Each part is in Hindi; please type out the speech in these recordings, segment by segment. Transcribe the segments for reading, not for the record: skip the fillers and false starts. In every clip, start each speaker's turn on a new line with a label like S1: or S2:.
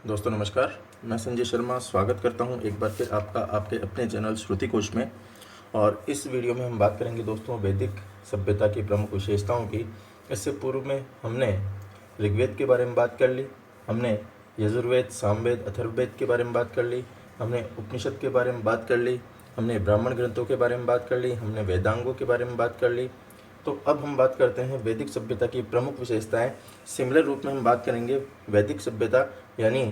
S1: दोस्तों नमस्कार, मैं संजय शर्मा स्वागत करता हूं एक बार फिर आपका आपके अपने चैनल श्रुति कोश में। और इस वीडियो में हम बात करेंगे दोस्तों वैदिक सभ्यता की प्रमुख विशेषताओं की। इससे पूर्व में हमने ऋग्वेद के बारे में बात कर ली, हमने यजुर्वेद, सामवेद, अथर्ववेद के बारे में बात कर ली, हमने उपनिषद के बारे में बात कर ली, हमने ब्राह्मण ग्रंथों के बारे में बात कर ली, हमने वेदांगों के बारे में बात कर ली। तो अब हम बात करते हैं वैदिक सभ्यता की प्रमुख विशेषताएं। सिमिलर रूप में हम बात करेंगे वैदिक सभ्यता यानी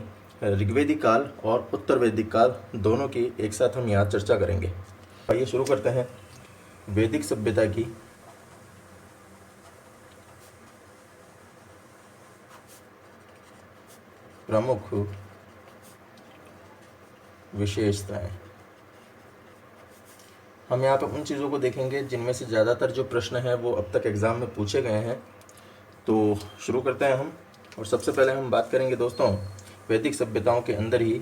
S1: ऋग्वेदिक काल और उत्तर वैदिक काल दोनों की एक साथ हम यहाँ चर्चा करेंगे। आइए शुरू करते हैं वैदिक सभ्यता की प्रमुख विशेषताएं। हम यहाँ पर उन चीज़ों को देखेंगे जिनमें से ज़्यादातर जो प्रश्न हैं वो अब तक एग्ज़ाम में पूछे गए हैं। तो शुरू करते हैं हम। और सबसे पहले हम बात करेंगे दोस्तों वैदिक सभ्यताओं के अंदर ही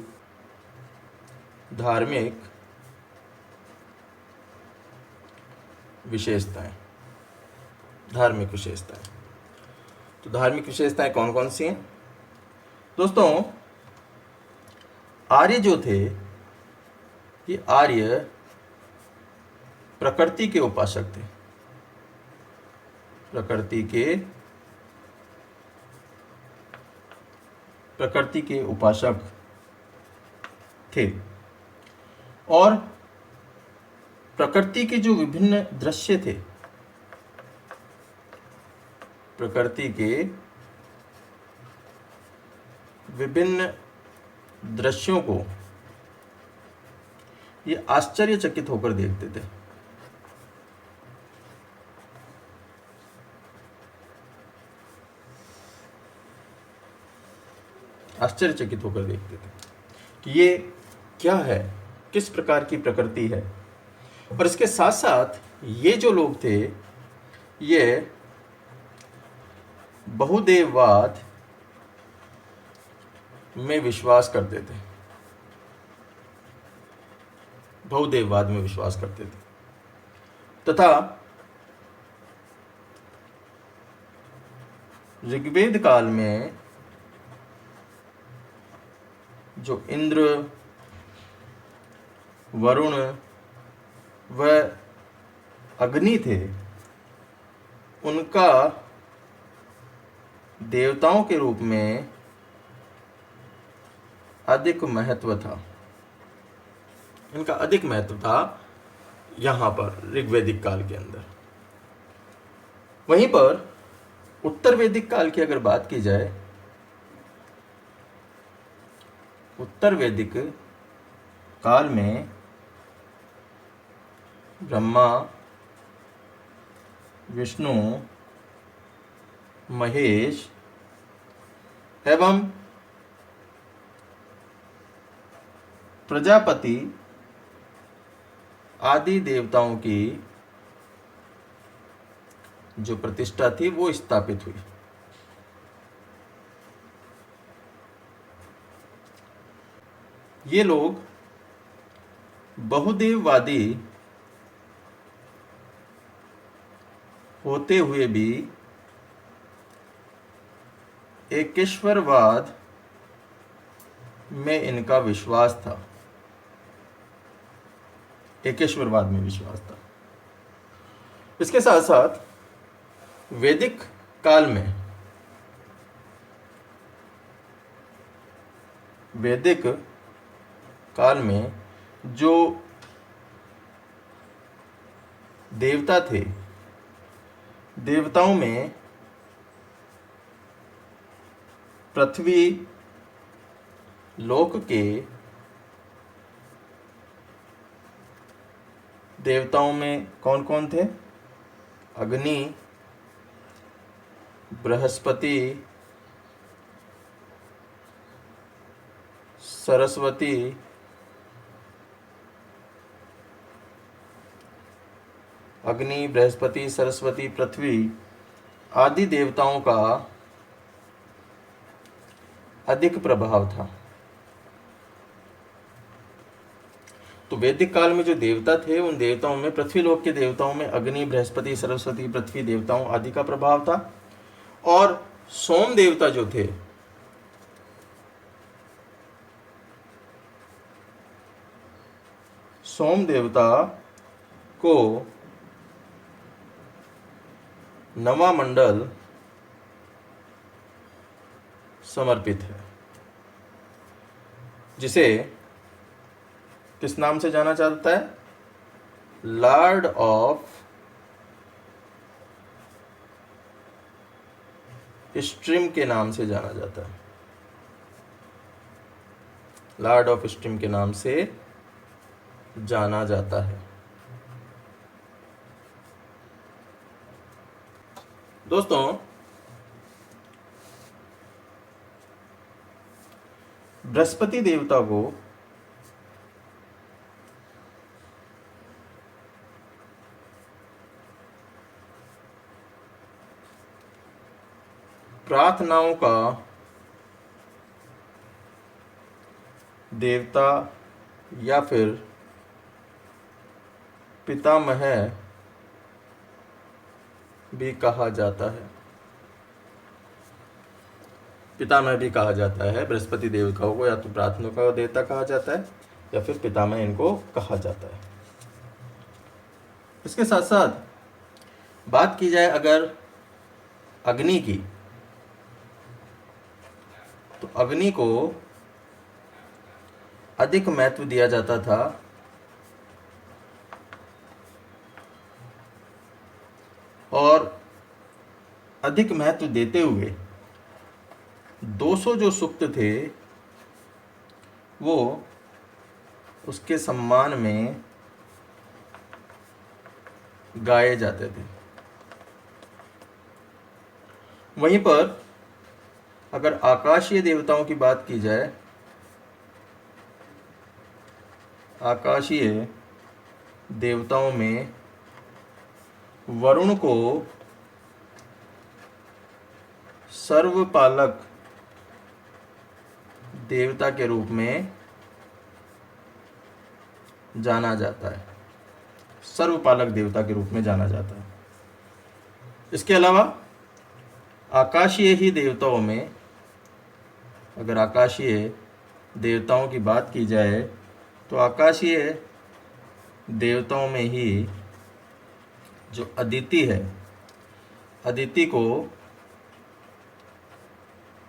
S1: धार्मिक विशेषताएं। धार्मिक विशेषताएं, तो धार्मिक विशेषताएं कौन कौन सी हैं दोस्तों? आर्य जो थे, ये आर्य प्रकृति के उपासक थे। प्रकृति के उपासक थे और प्रकृति के जो विभिन्न दृश्य थे, प्रकृति के विभिन्न दृश्यों को ये आश्चर्यचकित होकर देखते थे। आश्चर्यचकित होकर देखते थे कि ये क्या है, किस प्रकार की प्रकृति है। और इसके साथ साथ ये जो लोग थे ये बहुदेववाद में विश्वास करते थे। बहुदेववाद में विश्वास करते थे तथा ऋग्वेद काल में जो इंद्र, वरुण व अग्नि थे, उनका देवताओं के रूप में अधिक महत्व था। इनका अधिक महत्व था यहाँ पर ऋग्वेदिक काल के अंदर। वहीं पर उत्तर वैदिक काल की अगर बात की जाए, उत्तर वैदिक काल में ब्रह्मा, विष्णु, महेश एवं प्रजापति आदि देवताओं की जो प्रतिष्ठा थी वो स्थापित हुई। ये लोग बहुदेववादी होते हुए भी एकेश्वरवाद में इनका विश्वास था। एकेश्वरवाद में विश्वास था। इसके साथ साथ वैदिक काल में जो देवता थे, देवताओं में पृथ्वी लोक के देवताओं में कौन कौन थे? अग्नि, बृहस्पति, सरस्वती, अग्नि, बृहस्पति, सरस्वती, पृथ्वी आदि देवताओं का अधिक प्रभाव था। तो वैदिक काल में जो देवता थे उन देवताओं में, पृथ्वीलोक के देवताओं में अग्नि, बृहस्पति, सरस्वती, पृथ्वी देवताओं आदि का प्रभाव था। और सोम देवता जो थे सोम देवता को नवा मंडल समर्पित है, जिसे किस नाम से जाना जाता है? लॉर्ड ऑफ स्ट्रीम के नाम से जाना जाता है। लॉर्ड ऑफ स्ट्रीम के नाम से जाना जाता है। दोस्तों, बृहस्पति देवता को प्रार्थनाओं का देवता या फिर पितामह भी कहा जाता है। पितामह भी कहा जाता है बृहस्पति देवता को, या तो प्रार्थना का देवता कहा जाता है या फिर पितामह इनको कहा जाता है। इसके साथ साथ बात की जाए अगर अग्नि की, तो अग्नि को अधिक महत्व दिया जाता था और अधिक महत्व देते हुए 200 जो सूक्त थे वो उसके सम्मान में गाए जाते थे। वहीं पर अगर आकाशीय देवताओं की बात की जाए, आकाशीय देवताओं में वरुण को सर्वपालक देवता के रूप में जाना जाता है। सर्वपालक देवता के रूप में जाना जाता है। इसके अलावा आकाशीय ही देवताओं में, अगर आकाशीय देवताओं की बात की जाए, तो आकाशीय देवताओं में ही जो अदिति है, अदिति को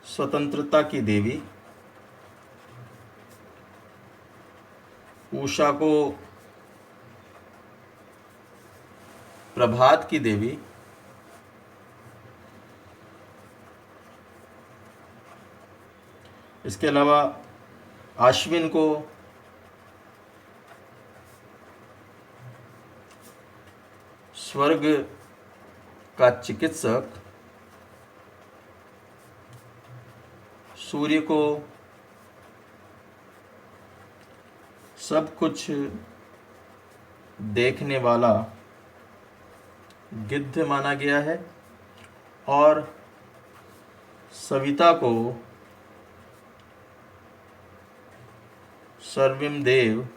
S1: स्वतंत्रता की देवी, उषा को प्रभात की देवी, इसके अलावा अश्विन को स्वर्ग का चिकित्सक, सूर्य को सब कुछ देखने वाला गिद्ध माना गया है, और सविता को सर्विम देव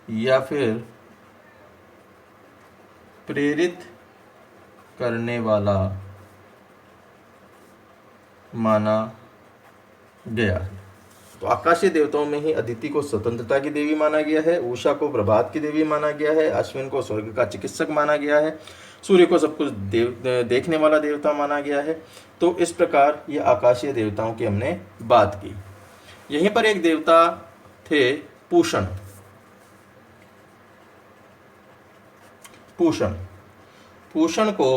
S1: या फिर प्रेरित करने वाला माना गया है। तो आकाशीय देवताओं में ही अदिति को स्वतंत्रता की देवी माना गया है, उषा को प्रभात की देवी माना गया है, अश्विन को स्वर्ग का चिकित्सक माना गया है, सूर्य को सब कुछ देखने वाला देवता माना गया है। तो इस प्रकार ये आकाशीय देवताओं की हमने बात की। यहीं पर एक देवता थे पूषण। पूषण को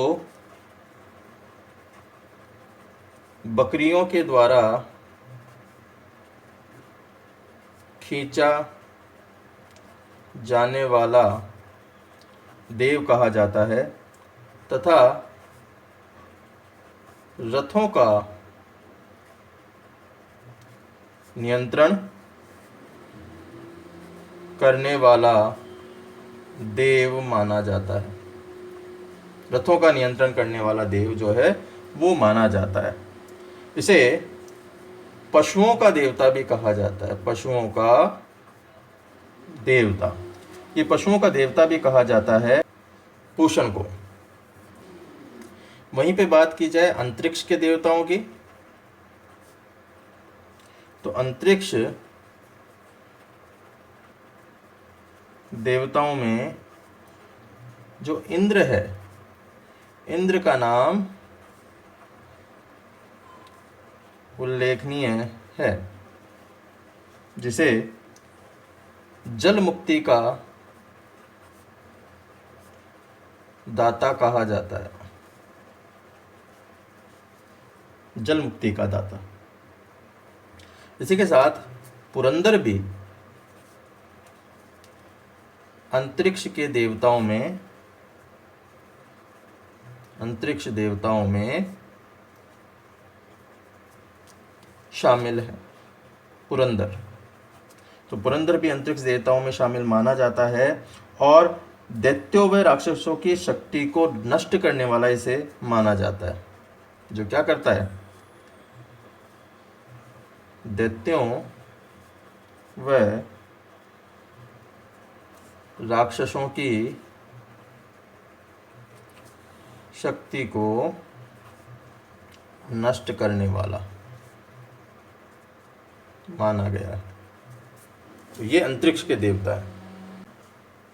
S1: बकरियों के द्वारा खींचा जाने वाला देव कहा जाता है, तथा रथों का नियंत्रण करने वाला देव माना जाता है। रथों का नियंत्रण करने वाला देव जो है वो माना जाता है। इसे पशुओं का देवता भी कहा जाता है। पशुओं का देवता, ये पशुओं का देवता भी कहा जाता है पूषण को। वहीं पे बात की जाए अंतरिक्ष के देवताओं की, तो अंतरिक्ष देवताओं में जो इंद्र है, इंद्र का नाम उल्लेखनीय है, जिसे जल मुक्ति का दाता कहा जाता है। जल मुक्ति का दाता। इसी के साथ पुरंदर भी अंतरिक्ष के देवताओं में, अंतरिक्ष देवताओं में शामिल है। पुरंदर, तो पुरंदर भी अंतरिक्ष देवताओं में शामिल माना जाता है और दैत्यों व राक्षसों की शक्ति को नष्ट करने वाला इसे माना जाता है। जो क्या करता है, दैत्यों व राक्षसों की शक्ति को नष्ट करने वाला माना गया है। तो ये अंतरिक्ष के देवता है।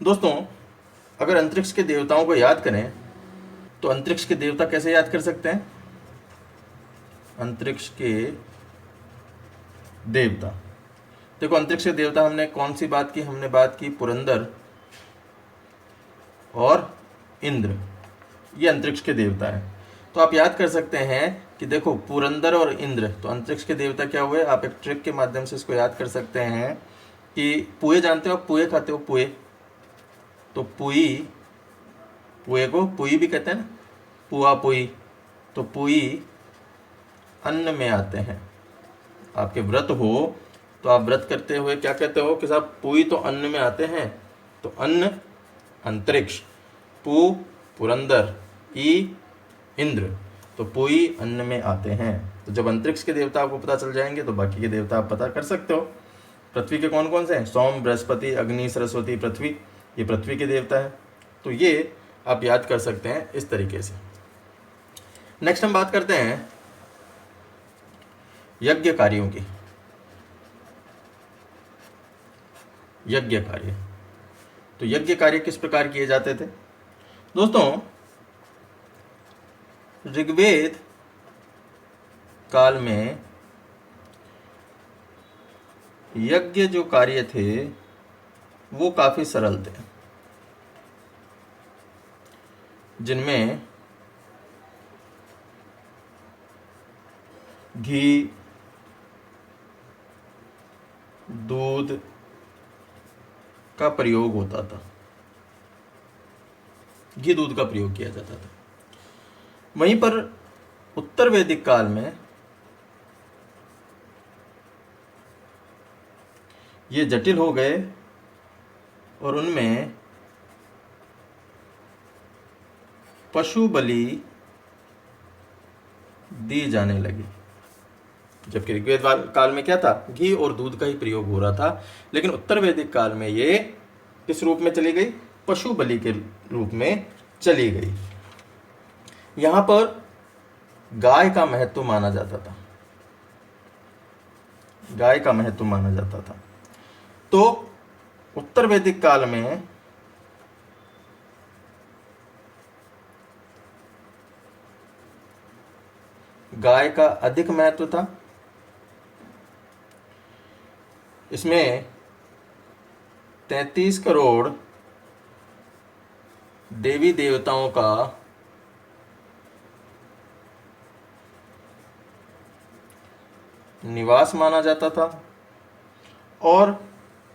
S1: दोस्तों, अगर अंतरिक्ष के देवताओं को याद करें तो अंतरिक्ष के देवता कैसे याद कर सकते हैं? अंतरिक्ष के देवता, देखो अंतरिक्ष के देवता हमने कौन सी बात की? हमने बात की पुरंदर और इंद्र, ये अंतरिक्ष के देवता है। तो आप याद कर सकते हैं कि देखो पुरंदर और इंद्र तो अंतरिक्ष के देवता क्या हुए? आप एक ट्रिक के माध्यम से इसको याद कर सकते हैं कि पुए जानते हो, आप पुए खाते हो, पुए, तो पुई, पुए को पुई भी कहते हैं ना, पुआ पुई, तो पुई अन्न में आते हैं। आपके व्रत हो तो आप व्रत करते हुए क्या कहते हो कि साहब पुई तो अन्न में आते हैं, तो अन्न अंतरिक्ष, पु पुरंदर, ई इंद्र, तो पुई अन्न में आते हैं। तो जब अंतरिक्ष के देवता आपको पता चल जाएंगे तो बाकी के देवता आप पता कर सकते हो। पृथ्वी के कौन कौन से हैं? सोम, बृहस्पति, अग्नि, सरस्वती, पृथ्वी, ये पृथ्वी के देवता है। तो ये आप याद कर सकते हैं इस तरीके से। नेक्स्ट हम बात करते हैं यज्ञ कार्यों की। यज्ञ कार्य, तो यज्ञ कार्य किस प्रकार किए जाते थे? दोस्तों, ऋग्वेद काल में यज्ञ जो कार्य थे वो काफी सरल थे, जिनमें घी, दूध का प्रयोग होता था, घी दूध का प्रयोग किया जाता था। वहीं पर उत्तर वैदिक काल में ये जटिल हो गए और उनमें पशु बलि दी जाने लगी। जबकि ऋग्वेद काल में क्या था? घी और दूध का ही प्रयोग हो रहा था, लेकिन उत्तर वैदिक काल में ये किस रूप में चली गई? पशु बलि के रूप में चली गई। यहां पर गाय का महत्व माना जाता था, गाय का महत्व माना जाता था। तो उत्तर वैदिक काल में गाय का अधिक महत्व था। इसमें 33 करोड़ देवी देवताओं का निवास माना जाता था और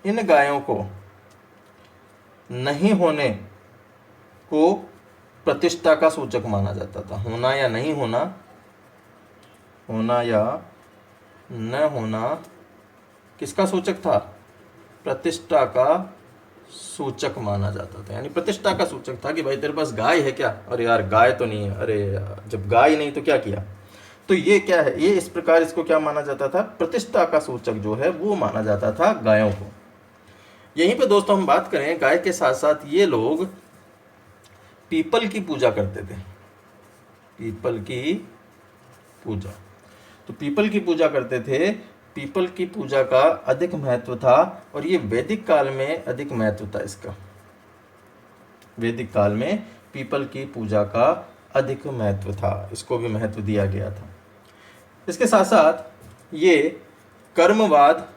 S1: इन गायों को नहीं होने को प्रतिष्ठा का सूचक माना जाता था। होना या नहीं होना, होना या न होना किसका सूचक था? प्रतिष्ठा का सूचक माना जाता था। यानी प्रतिष्ठा का सूचक था कि भाई तेरे पास गाय है क्या? अरे यार गाय तो नहीं है। अरे जब गाय नहीं तो क्या किया? तो ये क्या है? ये इस प्रकार इसको क्या माना जाता था? प्रतिष्ठा का सूचक जो है वो माना जाता था गायों को। यहीं पे दोस्तों हम बात करें, गाय के साथ साथ ये लोग पीपल की पूजा करते थे। पीपल की पूजा, तो पीपल की पूजा करते थे पीपल की पूजा का अधिक महत्व था, और ये वैदिक काल में अधिक महत्व था इसका। वैदिक काल में पीपल की पूजा का अधिक महत्व था, इसको भी महत्व दिया गया था। इसके साथ साथ ये कर्मवाद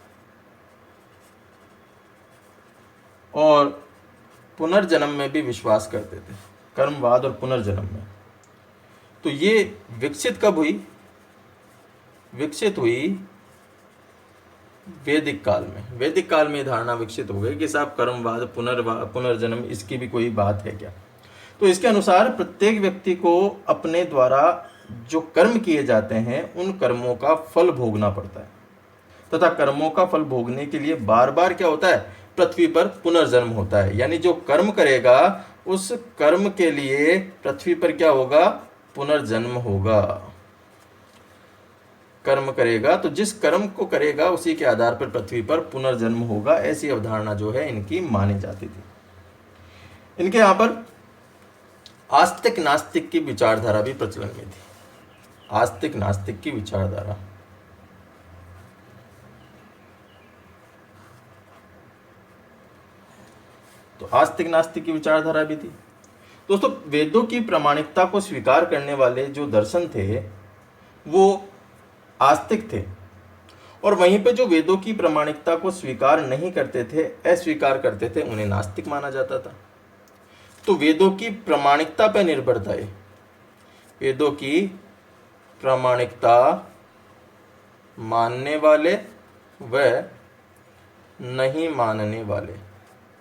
S1: और पुनर्जन्म में भी विश्वास करते थे। कर्मवाद और पुनर्जन्म में। तो ये विकसित कब हुई? विकसित हुई वैदिक काल में। वैदिक काल में धारणा विकसित हो गई कि साहब कर्मवाद पुनर्जन्म इसकी भी कोई बात है क्या। तो इसके अनुसार प्रत्येक व्यक्ति को अपने द्वारा जो कर्म किए जाते हैं उन कर्मों का फल भोगना पड़ता है, तथा कर्मों का फल भोगने के लिए बार बार क्या होता है? पृथ्वी पर पुनर्जन्म होता है। यानी जो कर्म करेगा उस कर्म के लिए पृथ्वी पर क्या होगा? पुनर्जन्म होगा। कर्म करेगा तो जिस कर्म को करेगा उसी के आधार पर पृथ्वी पर पुनर्जन्म होगा। ऐसी अवधारणा जो है इनकी मानी जाती थी। इनके यहाँ पर आस्तिक नास्तिक की विचारधारा भी प्रचलन में थी। आस्तिक नास्तिक की विचारधारा। तो आस्तिक नास्तिक की विचारधारा भी थी। दोस्तों, वेदों की प्रामाणिकता को स्वीकार करने वाले जो दर्शन थे वो आस्तिक थे, और वहीं पे जो वेदों की प्रामाणिकता को स्वीकार नहीं करते थे, अस्वीकार करते थे, उन्हें नास्तिक माना जाता था। तो वेदों की प्रामाणिकता पर निर्भरता है। वेदों की प्रामाणिकता मानने वाले व नहीं मानने वाले,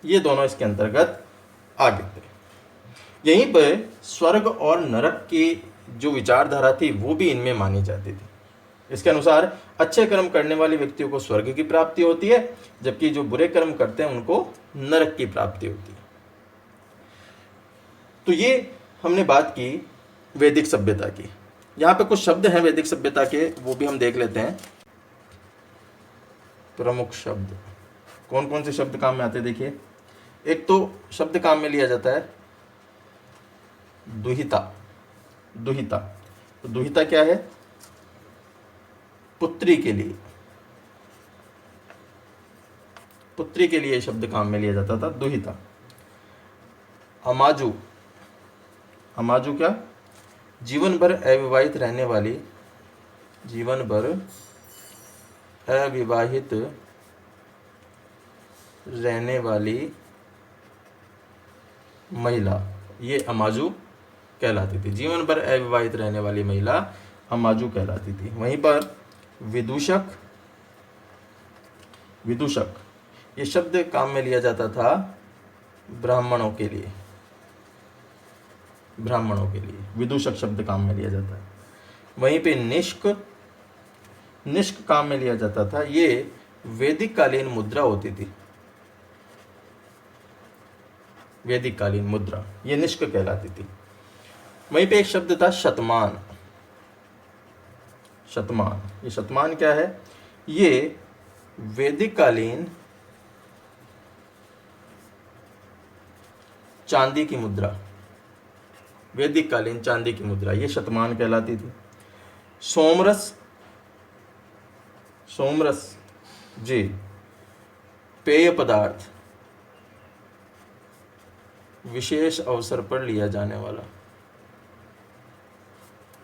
S1: ये दोनों इसके अंतर्गत आगे थे। यहीं पर स्वर्ग और नरक की जो विचारधारा थी वो भी इनमें मानी जाती थी। इसके अनुसार अच्छे कर्म करने वाले व्यक्तियों को स्वर्ग की प्राप्ति होती है, जबकि जो बुरे कर्म करते हैं उनको नरक की प्राप्ति होती है। तो ये हमने बात की वैदिक सभ्यता की। यहाँ पे कुछ शब्द हैं वैदिक सभ्यता के, वो भी हम देख लेते हैं। प्रमुख शब्द कौन कौन से शब्द काम में आते हैं? देखिए, एक तो शब्द काम में लिया जाता है दुहिता। दुहिता, तो दुहिता क्या है? पुत्री के लिए। पुत्री के लिए शब्द काम में लिया जाता था, दुहिता। अमाजु, अमाजु क्या? जीवन भर अविवाहित रहने वाली, जीवन भर अविवाहित रहने वाली महिला, ये अमाजु कहलाती थी। जीवन भर अविवाहित रहने वाली महिला अमाजु कहलाती थी। वहीं पर विदूषक, विदूषक ये शब्द काम में लिया जाता था ब्राह्मणों के लिए। ब्राह्मणों के लिए विदूषक शब्द काम में लिया जाता है। वहीं पे निष्क, निष्क काम में लिया जाता था। ये वैदिक कालीन मुद्रा होती थी। वैदिक कालीन मुद्रा, ये निष्क कहलाती थी। वहीं पे एक शब्द था शतमान। शतमान, ये शतमान क्या है? ये वैदिक कालीन चांदी की मुद्रा, वैदिक कालीन चांदी की मुद्रा, ये शतमान कहलाती थी। सोमरस, सोमरस जी पेय पदार्थ, विशेष अवसर पर लिया जाने वाला,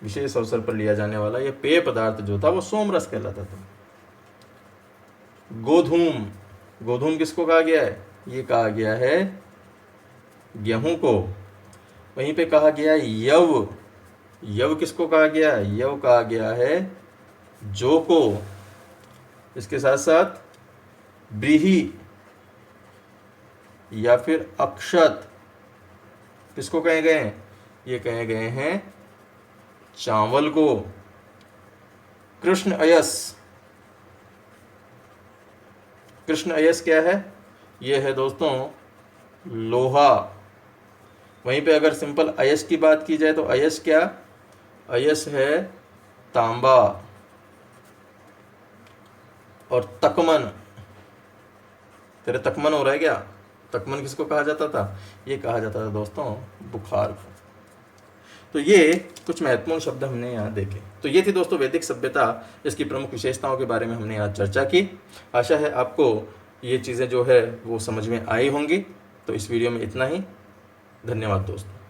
S1: विशेष अवसर पर लिया जाने वाला यह पेय पदार्थ जो था वो सोमरस कहलाता था। गोधूम, गोधूम किसको कहा गया है? ये कहा गया है गेहूं को। वहीं पे कहा गया है यव, यव किसको कहा गया है? यव कहा गया है जौ को। इसके साथ साथ ब्रीही या फिर अक्षत किसको कहे गए हैं? ये कहे गए हैं चावल को। कृष्ण अयस, कृष्ण अयस क्या है? ये है दोस्तों लोहा। वहीं पे अगर सिंपल अयस की बात की जाए तो अयस क्या? अयस है तांबा। और तकमन, तेरे तकमन हो रहा है क्या? तकमन किसको कहा जाता था? ये कहा जाता था दोस्तों बुखार को। तो ये कुछ महत्वपूर्ण शब्द हमने यहाँ देखे। तो ये थी दोस्तों वैदिक सभ्यता, इसकी प्रमुख विशेषताओं के बारे में हमने यहाँ चर्चा की। आशा है आपको ये चीज़ें जो है वो समझ में आई होंगी। तो इस वीडियो में इतना ही। धन्यवाद दोस्तों।